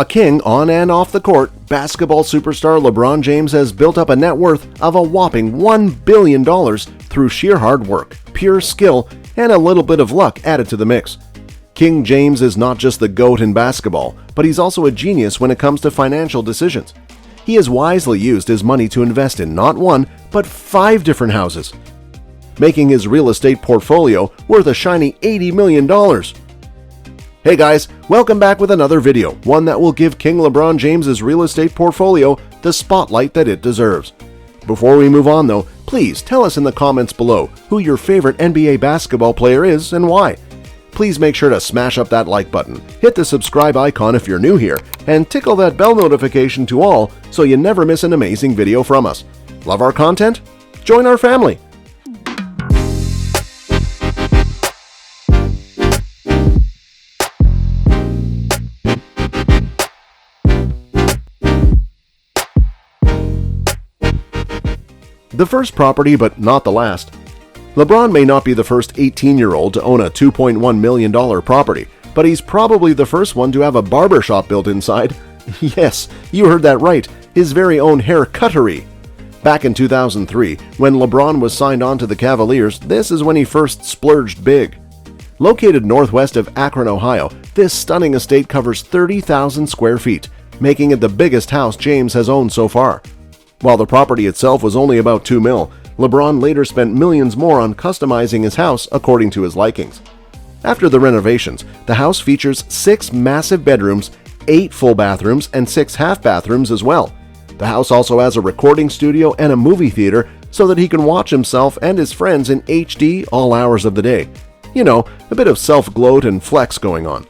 A king on and off the court, basketball superstar LeBron James has built up a net worth of a whopping $1 billion through sheer hard work, pure skill, and a little bit of luck added to the mix. King James is not just the GOAT in basketball, but he's also a genius when it comes to financial decisions. He has wisely used his money to invest in not one, but 5 different houses, making his real estate portfolio worth a shiny $80 million. Hey guys, welcome back with another video, one that will give King LeBron James's real estate portfolio the spotlight that it deserves. Before we move on though, please tell us in the comments below who your favorite NBA basketball player is and why. Please make sure to smash up that like button, hit the subscribe icon if you're new here, and tickle that bell notification to all so you never miss an amazing video from us. Love our content? Join our family! The first property, but not the last. LeBron may not be the first 18-year-old to own a $2.1 million property, but he's probably the first one to have a barbershop built inside. Yes, you heard that right, his very own hair cuttery. Back in 2003, when LeBron was signed on to the Cavaliers, this is when he first splurged big. Located northwest of Akron, Ohio, this stunning estate covers 30,000 square feet, making it the biggest house James has owned so far. While the property itself was only about $2 million, LeBron later spent millions more on customizing his house according to his likings. After the renovations, the house features 6 massive bedrooms, 8 full bathrooms, and 6 half bathrooms as well. The house also has a recording studio and a movie theater so that he can watch himself and his friends in HD all hours of the day. You know, a bit of self-gloat and flex going on.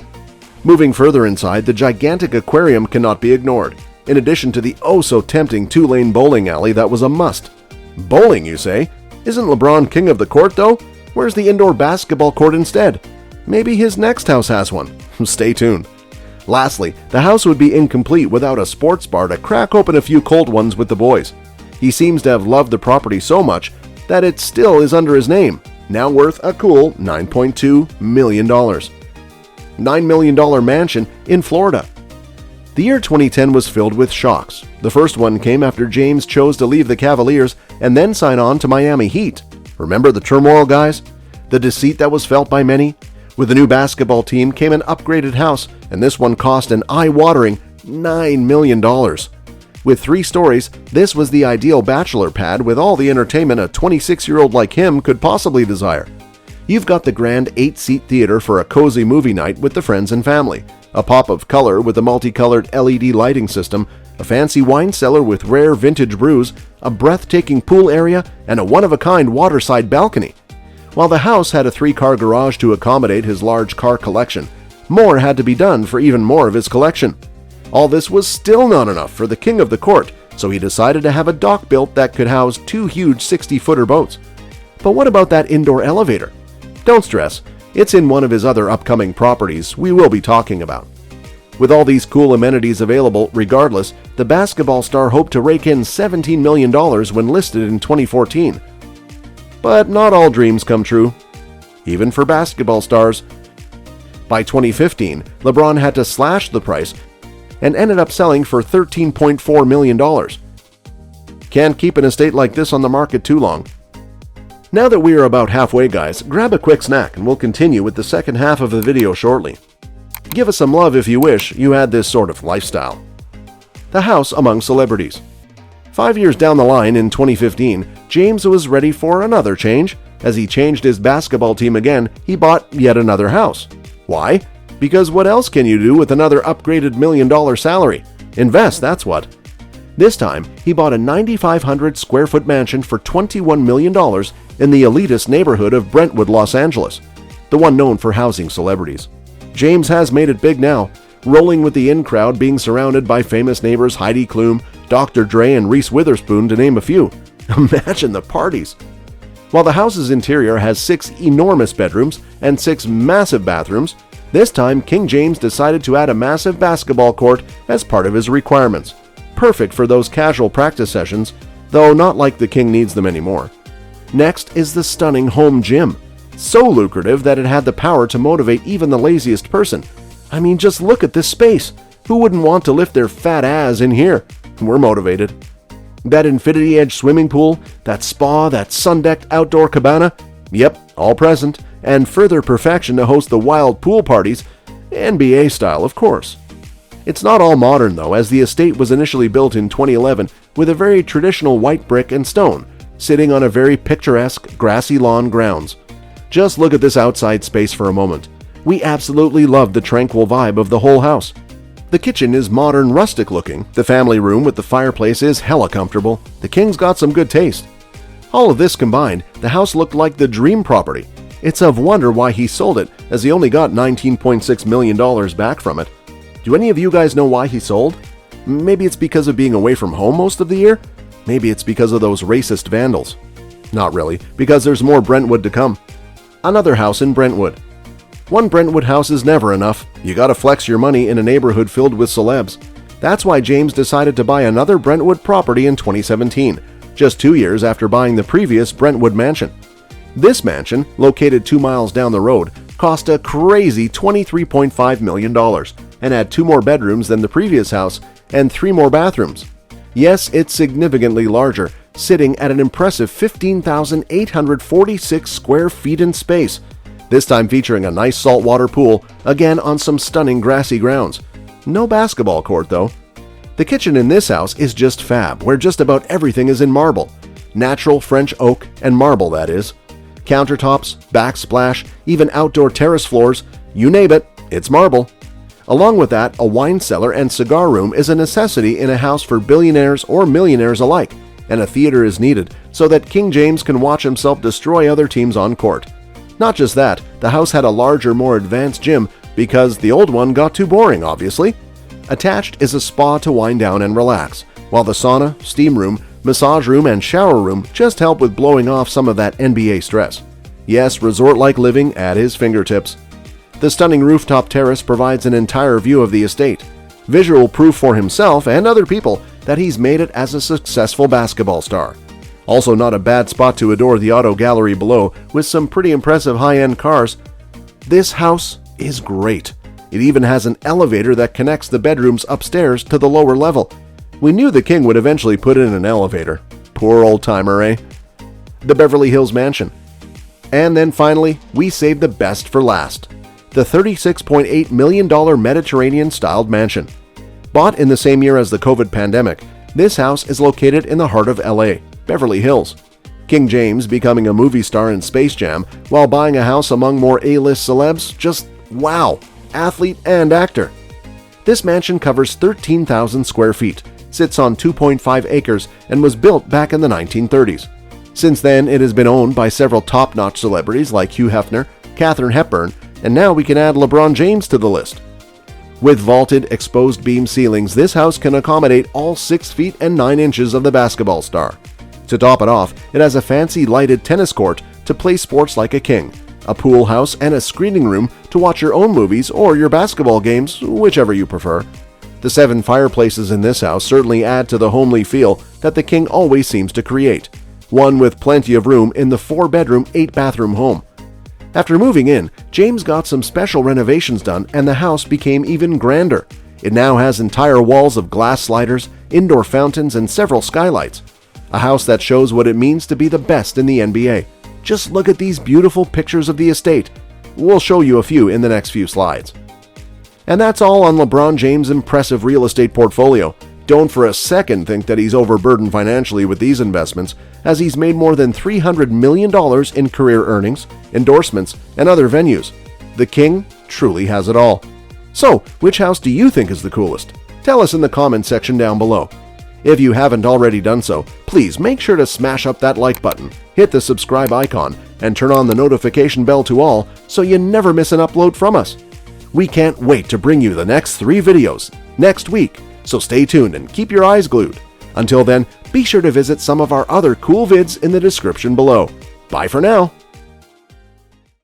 Moving further inside, the gigantic aquarium cannot be ignored, in addition to the oh-so-tempting 2-lane bowling alley that was a must. Bowling, you say? Isn't LeBron king of the court, though? Where's the indoor basketball court instead? Maybe his next house has one. Stay tuned. Lastly, the house would be incomplete without a sports bar to crack open a few cold ones with the boys. He seems to have loved the property so much that it still is under his name, now worth a cool $9.2 million. $9 million mansion in Florida. The year 2010 was filled with shocks. The first one came after James chose to leave the Cavaliers and then sign on to Miami Heat. Remember the turmoil, guys? The deceit that was felt by many? With the new basketball team came an upgraded house, and this one cost an eye-watering $9 million. With 3 stories, this was the ideal bachelor pad with all the entertainment a 26-year-old like him could possibly desire. You've got the grand 8-seat theater for a cozy movie night with the friends and family, a pop of color with a multicolored LED lighting system, a fancy wine cellar with rare vintage brews, a breathtaking pool area, and a one-of-a-kind waterside balcony. While the house had a 3-car garage to accommodate his large car collection, more had to be done for even more of his collection. All this was still not enough for the king of the court, so he decided to have a dock built that could house 2 huge 60-footer boats. But what about that indoor elevator? Don't stress, it's in one of his other upcoming properties we will be talking about. With all these cool amenities available, regardless, the basketball star hoped to rake in $17 million when listed in 2014. But not all dreams come true, even for basketball stars. By 2015, LeBron had to slash the price and ended up selling for $13.4 million. Can't keep an estate like this on the market too long. Now that we are about halfway, guys, grab a quick snack and we'll continue with the second half of the video shortly. Give us some love if you wish you had this sort of lifestyle. The house among celebrities. 5 years down the line in 2015, James was ready for another change. As he changed his basketball team again, he bought yet another house. Why? Because what else can you do with another upgraded $1 million salary? Invest, that's what. This time, he bought a 9,500 square foot mansion for $21 million in the elitist neighborhood of Brentwood, Los Angeles, the one known for housing celebrities. James has made it big now, rolling with the in-crowd, being surrounded by famous neighbors Heidi Klum, Dr. Dre, and Reese Witherspoon, to name a few. Imagine the parties! While the house's interior has 6 enormous bedrooms and 6 massive bathrooms, this time King James decided to add a massive basketball court as part of his requirements. Perfect for those casual practice sessions, though not like the king needs them anymore. Next is the stunning home gym. So lucrative that it had the power to motivate even the laziest person. I mean, just look at this space. Who wouldn't want to lift their fat ass in here? We're motivated. That infinity edge swimming pool, that spa, that sun-decked outdoor cabana, yep, all present, and further perfection to host the wild pool parties, NBA style, of course. It's not all modern though, as the estate was initially built in 2011 with a very traditional white brick and stone, sitting on a very picturesque grassy lawn grounds. Just look at this outside space for a moment. We absolutely love the tranquil vibe of the whole house. The kitchen is modern rustic looking, the family room with the fireplace is hella comfortable, the king's got some good taste. All of this combined, the house looked like the dream property. It's of wonder why he sold it, as he only got $19.6 million back from it. Do any of you guys know why he sold? Maybe it's because of being away from home most of the year? Maybe it's because of those racist vandals. Not really, because there's more Brentwood to come. Another house in Brentwood. One Brentwood house is never enough. You gotta flex your money in a neighborhood filled with celebs. That's why James decided to buy another Brentwood property in 2017, just 2 years after buying the previous Brentwood mansion. This mansion, located 2 miles down the road, cost a crazy $23.5 million and had 2 more bedrooms than the previous house and 3 more bathrooms. Yes, it's significantly larger, sitting at an impressive 15,846 square feet in space, this time featuring a nice saltwater pool, again on some stunning grassy grounds. No basketball court though. The kitchen in this house is just fab, where just about everything is in marble. Natural French oak and marble, that is. Countertops, backsplash, even outdoor terrace floors, you name it, it's marble. Along with that, a wine cellar and cigar room is a necessity in a house for billionaires or millionaires alike, and a theater is needed so that King James can watch himself destroy other teams on court. Not just that, the house had a larger, more advanced gym because the old one got too boring, obviously. Attached is a spa to wind down and relax, while the sauna, steam room, massage room, and shower room just help with blowing off some of that NBA stress. Yes, resort-like living at his fingertips. The stunning rooftop terrace provides an entire view of the estate, visual proof for himself and other people that he's made it as a successful basketball star. Also not a bad spot to adore the auto gallery below with some pretty impressive high-end cars. This house is great. It even has an elevator that connects the bedrooms upstairs to the lower level. We knew the king would eventually put in an elevator. Poor old-timer, eh? The Beverly Hills Mansion. And then finally, we saved the best for last. The $36.8 million Mediterranean-styled mansion. Bought in the same year as the COVID pandemic, this house is located in the heart of LA, Beverly Hills. King James becoming a movie star in Space Jam while buying a house among more A-list celebs, just wow, athlete and actor. This mansion covers 13,000 square feet, sits on 2.5 acres, and was built back in the 1930s. Since then, it has been owned by several top-notch celebrities like Hugh Hefner, Katharine Hepburn, and now we can add LeBron James to the list. With vaulted, exposed beam ceilings, this house can accommodate all 6 feet and 9 inches of the basketball star. To top it off, it has a fancy lighted tennis court to play sports like a king, a pool house, and a screening room to watch your own movies or your basketball games, whichever you prefer. The 7 fireplaces in this house certainly add to the homely feel that the king always seems to create, one with plenty of room in the 4-bedroom, 8-bathroom home. After moving in, James got some special renovations done and the house became even grander. It now has entire walls of glass sliders, indoor fountains, and several skylights. A house that shows what it means to be the best in the NBA. Just look at these beautiful pictures of the estate. We'll show you a few in the next few slides. And that's all on LeBron James' impressive real estate portfolio. Don't for a second think that he's overburdened financially with these investments, as he's made more than $300 million in career earnings, endorsements, and other venues. The king truly has it all. So, which house do you think is the coolest? Tell us in the comment section down below. If you haven't already done so, please make sure to smash up that like button, hit the subscribe icon, and turn on the notification bell to all so you never miss an upload from us. We can't wait to bring you the next 3 videos next week, so stay tuned and keep your eyes glued. Until then, be sure to visit some of our other cool vids in the description below. Bye for now!